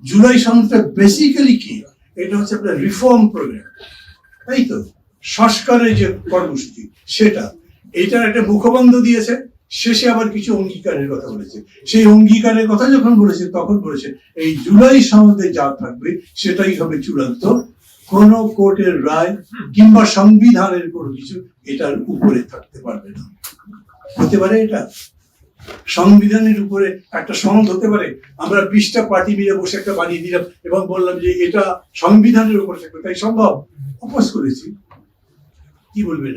July সনদটা basically কি, এটা হচ্ছে আপনার রিফর্ম প্রোগ্রাম, তাই তো, সংস্কারের যে কর্মসূচি সেটা, এইটার একটা মুখবন্ধ দিয়েছে, শেষে আবার কিছু অঙ্গীকারের কথা বলেছে। সেই অঙ্গীকারের কথা যখন বলেছে তখন বলেছে এই জুলাই সনদে যা থাকবে সেটাই হবে চূড়ান্ত, কোন কোর্টের রায় কিংবা সংবিধানের কোনো কিছু এটার উপরে থাকতে পারবে না। হতে পারে এটা সংবিধানের উপরে একটা সনদ হতে পারে? আমরা 20টা পার্টি মিলে বসে একটা বানিয়ে দিলাম এবং বললাম যে এটা সংবিধানের উপর থাকবে, তাই সম্ভব? অপোজ করেছি। কি বলবেন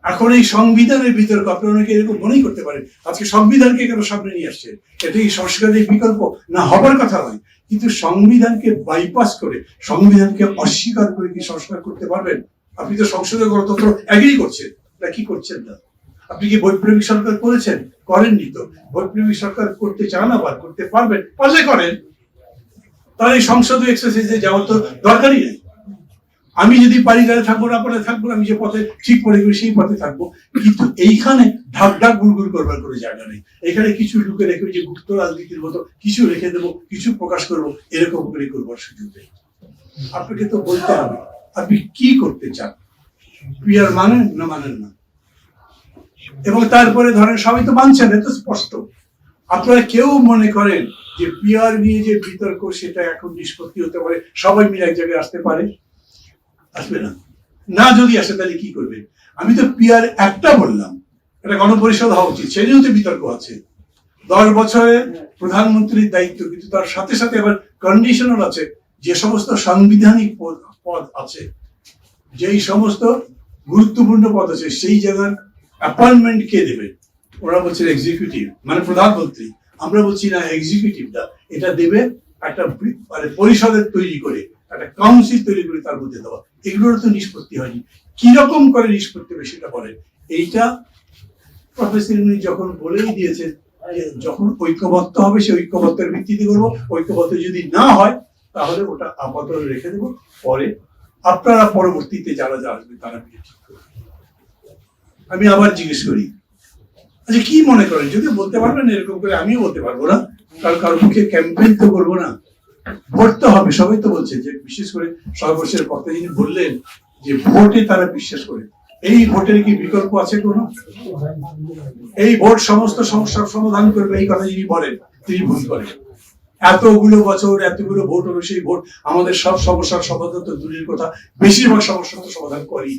এখন এই সংবিধানের বিতর্ক? আপনারা অনেকে এরকম মনেই করতে পারেন আজকে সংবিধানকে কেন সামনে নিয়ে আসছে, এটা কি সংস্কারের বিকল্প? না, হবার কথা নয়, কিন্তু সংবিধানকে বাইপাস করে, সংবিধানকে অস্বীকার করে কি সংস্কার করতে পারবেন? আপনি তো সংসদীয় গণতন্ত্র এগ্রি করছেন না, কি করছেন না? আপনি কি বৈপ্লবিক সরকার করেছেন? করেননি তো। বৈপ্লবিক সরকার করতে চান, আবার করতে পারবেন, পারলে করেন, তাহলে এই সংসদীয় এক্সারসাইজে যাওয়ার তো দরকারই নেই। আমি যদি পারি তাহলে থাকবো, না পারে থাকবো, আমি যে পথে ঠিক মনে করি সেই পথে থাকবো। কিন্তু এইখানে ঢাক ঢাক গুড়গুড় করবার কোনো জায়গা নেই। এখানে কিছু লুকে রেখে যে গুপ্ত রাজনীতির মতো কিছু রেখে দেবো, কিছু প্রকাশ করবো, এরকম করে করবার সুযোগ নেই। আপনাকে তো বলতে হবে আপনি কি করতে চান, পিয়ার মানেন না মানেন না। এবং তারপরে ধরেন সবাই তো মানছেন, এত স্পষ্ট। আপনারা কেউ মনে করেন যে পিয়ার নিয়ে যে বিতর্ক সেটা এখন নিষ্পত্তি হতে পারে, সবাই মিলে এক জায়গায় আসতে পারে? আসবে না। না যদি আসে তাহলে কি করবে? আমি তো পিয়ার একটা বললাম, এটা গণপরিষদ হওয়া উচিত, সেই জন্য তো বিতর্ক আছে। 10 বছরে প্রধানমন্ত্রীর দায়িত্ব, কিন্তু তার সাথে সাথে আবার কন্ডিশনাল আছে, যে সমস্ত সাংবিধানিক পদ আছে, যেই সমস্ত গুরুত্বপূর্ণ পদ আছে, সেই জায়গার অ্যাপয়েন্টমেন্ট কে দেবে? ওরা বলছে এক্সিকিউটিভ, মানে প্রধানমন্ত্রী। আমরা বলছি না, এক্সিকিউটিভটা এটা দেবে একটা মানে পরিষদের তৈরি করে, একটা কাউন্সিল তৈরি করে তার মধ্যে দেওয়া। এগুলোর তো নিষ্পত্তি হয়নি। কিরকম করে নিষ্পত্তি হবে সেটা বলে। এইটা প্রফেসর যখন বলেই দিয়েছে যখন ঐক্যবদ্ধ হবে সে ঐক্যবদ্ধের ভিত্তিতে করবো, ঐক্যবদ্ধ যদি না হয় তাহলে ওটা আপাতত রেখে দেবো, পরে আপনারা পরবর্তীতে যারা যা আসবে তারা ঠিক করবে। আমি আবার জিজ্ঞেস করি, আচ্ছা কি মনে করেন, যদি বলতে পারবেন এরকম করে, আমিও বলতে পারবো না, কারণ কারোর মুখে ক্যাম্পেইন তো করবো না, ভোট তো হবে। সবাই তো বলছে যে, বিশেষ করে সর্বশেষ বক্তা যিনি বললেন যে ভোটে তারা বিশ্বাস করে, এই ভোটের কি বিকল্প আছে কোনো? এই ভোট সমস্ত সমস্যার সমাধান করবে এই কথা যিনি বলেন তিনি ভুল করেন। এতগুলো বছর এতগুলো ভোট হলো, সেই ভোট আমাদের সব সমস্যার সমাধান তো দূরের কথা, বেশিরভাগ সমস্যা তো সমাধান করেই।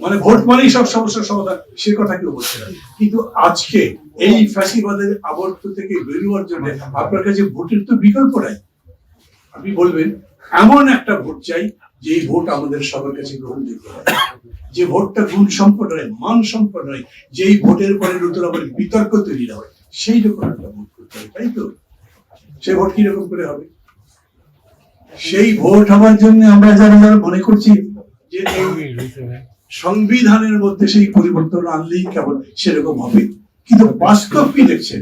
মানে ভোট মানেই সব সমস্যার সমাধান, সে কথা কেউ বলছে না। কিন্তু আজকে এই ফ্যাসিবাদের আবর্ত থেকে বেরোয়ার জন্য আপনার কাছে ভোটের তো বিকল্প নাই। আপনি বলবেন এমন একটা ভোট চাই যে ভোট আমাদের সবার কাছে গ্রহণযোগ্য হয়, যে ভোটটা গুণ সম্পন্ন নয়, মান সম্পন্ন নয়, যেই ভোটের পরে নতুন আবার বিতর্ক তৈরি হয়, সেই রকম একটা ভোট করতে হবে, তাই তো? সেই ভোট কিরকম করে হবে? সেই ভোট হওয়ার জন্য আমরা যারা যারা মনে করছি যে সংবিধানের মধ্যে সেই পরিবর্তন আনলেই কেবল সেরকম হবে, কিন্তু বাস্তব কি দেখছেন?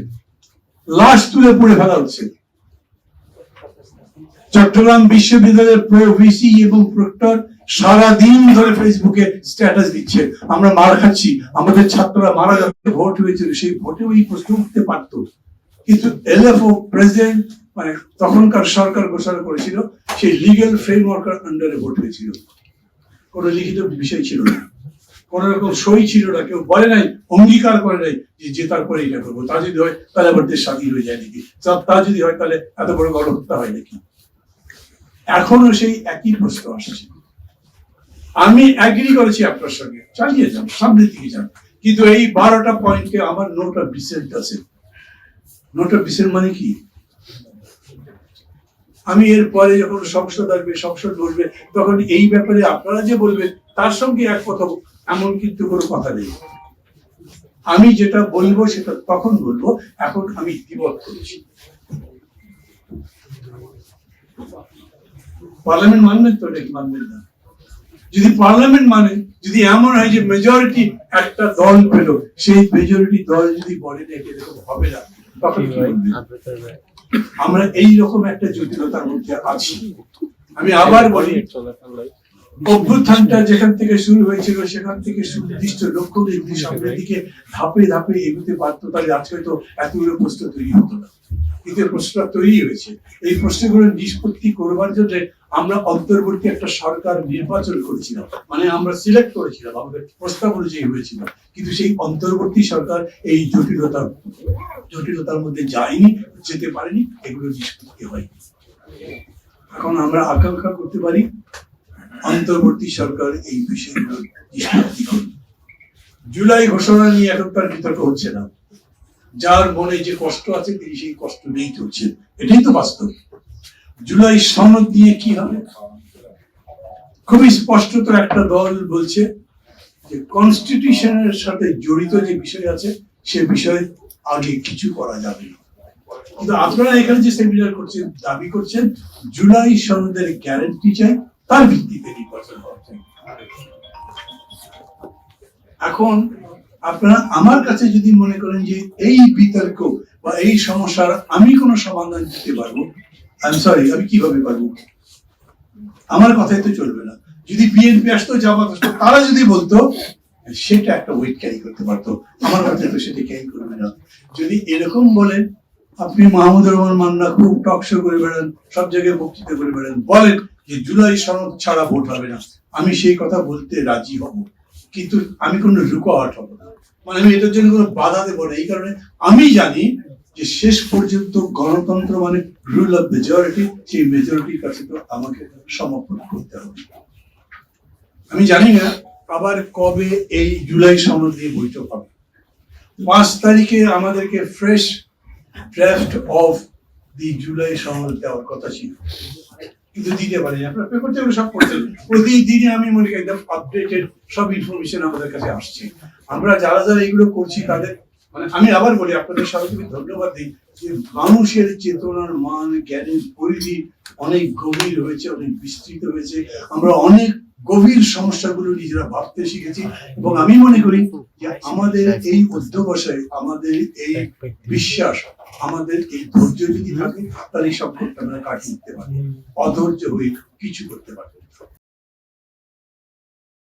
লাশ তুলে পড়ে ফেলা হচ্ছে। চট্টগ্রাম বিশ্ববিদ্যালয়ের প্রো ভিসি এবং প্রক্টর সারাদিন ধরে ফেসবুকে স্ট্যাটাস দিচ্ছে, আমরা মার খাচ্ছি, আমাদের ছাত্ররা মারা যাচ্ছে। ভোট হয়েছিল, সেই ভোটে ওই প্রশ্ন উঠতে পারত, কিন্তু এলএফও প্রেসিডেন্ট মানে তখনকার সরকার ঘোষণা করেছিল সেই লিগ্যাল ফ্রেমওয়ার্কের আন্ডারে ভোট হয়েছিল। কোন লিখিত বিষয় ছিল না, কোন রকম সই ছিল না, কেউ বলে নাই, অঙ্গীকার করে নাই যে জেতার পরে এটা করবো। তা যদি হয় তাহলে আবার দেশ স্বাধীন হয়ে যায় নাকি? তা যদি হয় তাহলে এত বড় গণহত্যা হয় নাকি? এখনো সেই একই প্রশ্ন আসছে। আমি এগ্রি করেছি আপনার সঙ্গে, চালিয়ে যান, সামনের দিকে যান, কিন্তু এই 12টা পয়েন্টে আমার নোট অফ ডিসেন্ট আছে। নোট অফ ডিসেন্ট মানে কি? আমি এর পরে যখন সংসদ আসবে, সংসদ বসবে, তখন এই ব্যাপারে আপনারা যে বলবেন তার সঙ্গে এক কথা এমন কিন্তু কোনো কথা নেই। আমি যেটা বলবো সেটা তখন বলবো, এখন আমি দ্বিমত করেছি। পার্লামেন্ট মানবেন তো, নাকি মানবেন না? যদি পার্লামেন্ট মানে, যদি এমন হয় যে মেজরিটি একটা দল পেল, সেই মেজরিটি দল যদি বলে এরকম হবে না, তখন কি বলবেন? আমরা এই রকম একটা জটিলতার মধ্যে আছি। আমি আবার বলি, অভ্যুত্থানটা যেখান থেকে শুরু হয়েছিল সেখান থেকে সুনির্দিষ্ট লক্ষ্য নির্দিষ্ট সামনের দিকে ধাপে ধাপে এগোতে পারতো, তাহলে আজকে তো এতগুলো প্রশ্ন তৈরি হতো না। কিন্তু প্রশ্নটা তৈরি হয়েছে। এই প্রশ্নগুলো নিষ্পত্তি করবার জন্য আমরা অন্তর্বর্তী একটা সরকার নির্বাচন করেছিলাম, মানে আমরা সিলেক্ট করেছিলাম, আমাদের প্রস্তাব অনুযায়ী হয়েছিল। কিন্তু সেই অন্তর্বর্তী সরকার এই জটিলতার মধ্যে যায়নি, যেতে পারেনি, এগুলো নিষ্পত্তি হয়নি। এখন আমরা আকাঙ্ক্ষা করতে পারি অন্তর্বর্তী সরকার এই বিষয়গুলো নিষ্পত্তি করবে। জুলাই ঘোষণা নিয়ে এখন তার বিতর্ক হচ্ছে না। যার মনে যে কষ্ট আছে তিনি সেই কষ্ট নিয়েই চলছেন, এটাই তো বাস্তব। জুলাই সনদ নিয়ে কি হবে? খুবই স্পষ্টত একটা দল বলছে যে কনস্টিটিউশনের সাথে জড়িত যে বিষয় আছে সে বিষয়ে আগে কিছু করা যাবে না। কিন্তু আপনারা এখানে যে সেমিনার করছেন, দাবি করছেন জুলাই সনদের গ্যারান্টি চাই, তার ভিত্তিতে নির্বাচন হওয়া চাই। এখন আপনারা আমার কাছে যদি মনে করেন যে এই বিতর্ক বা এই সমস্যার আমি কোনো সমাধান দিতে পারবো, আমি কিভাবে পারবো? আমার কথাই তো চলবে না। যদি বিএনপি আসতো, জামাত আসতো, তারা যদি বলতো সেটা একটা ওয়েট ক্যারি করতে পারতো, আমার কথাই তো সেটা ক্যারি করবে না। যদি এরকম বলেন, আপনি মাহমুদুর রহমান মান্না খুব টকশো করে বেড়ান, সব জায়গায় বক্তৃতা করে বেড়ান, বলেন যে জুলাই সনদ ছাড়া ভোট হবে না, আমি সেই কথা বলতে রাজি হব, কিন্তু আমি কোনো রুকাওয়াট হব না। মানে আমি এটার জন্য কোনো বাধা দেবো না। এই কারণে আমি জানি যে শেষ পর্যন্ত গণতন্ত্র মানে রুল অফ মেজরিটি, সেই মেজরিটির কাছে তো আমাকে সমর্পণ করতে হবে। আমি জানি না আবার কবে এই জুলাই সনদ নিয়ে বৈঠক হবে। 5 তারিখে আমাদেরকে fresh draft of the July সনদ দেওয়ার কথা ছিল, কিন্তু দিতে পারি। আপনার পেপার থেকে সব পড়ছেন, প্রতিদিনই আমি মনে করি একদম আপডেটেড সব ইনফরমেশন আমাদের কাছে আসছে। আমরা যারা যারা এগুলো করছি তাদের মানে আমি আবার বলি, আপনাদের সবাইকে ধন্যবাদ দিই যে মানুষের চেতনার মান, জ্ঞানের পরিধি অনেক গভীর হয়েছে, অনেক বিস্তৃত হয়েছে। আমরা অনেক গভীর সমস্যাগুলো নিজেরা ভাবতে শিখেছি, এবং আমি মনে করি যে আমাদের এই অধ্যবসায়, আমাদের এই বিশ্বাস, আমাদের এই ধৈর্য যদি থাকে তাহলে এই সংকটটা আমরা কাটিয়ে উঠতে পারি। অধৈর্য হয়ে কিছু করতে পারবো।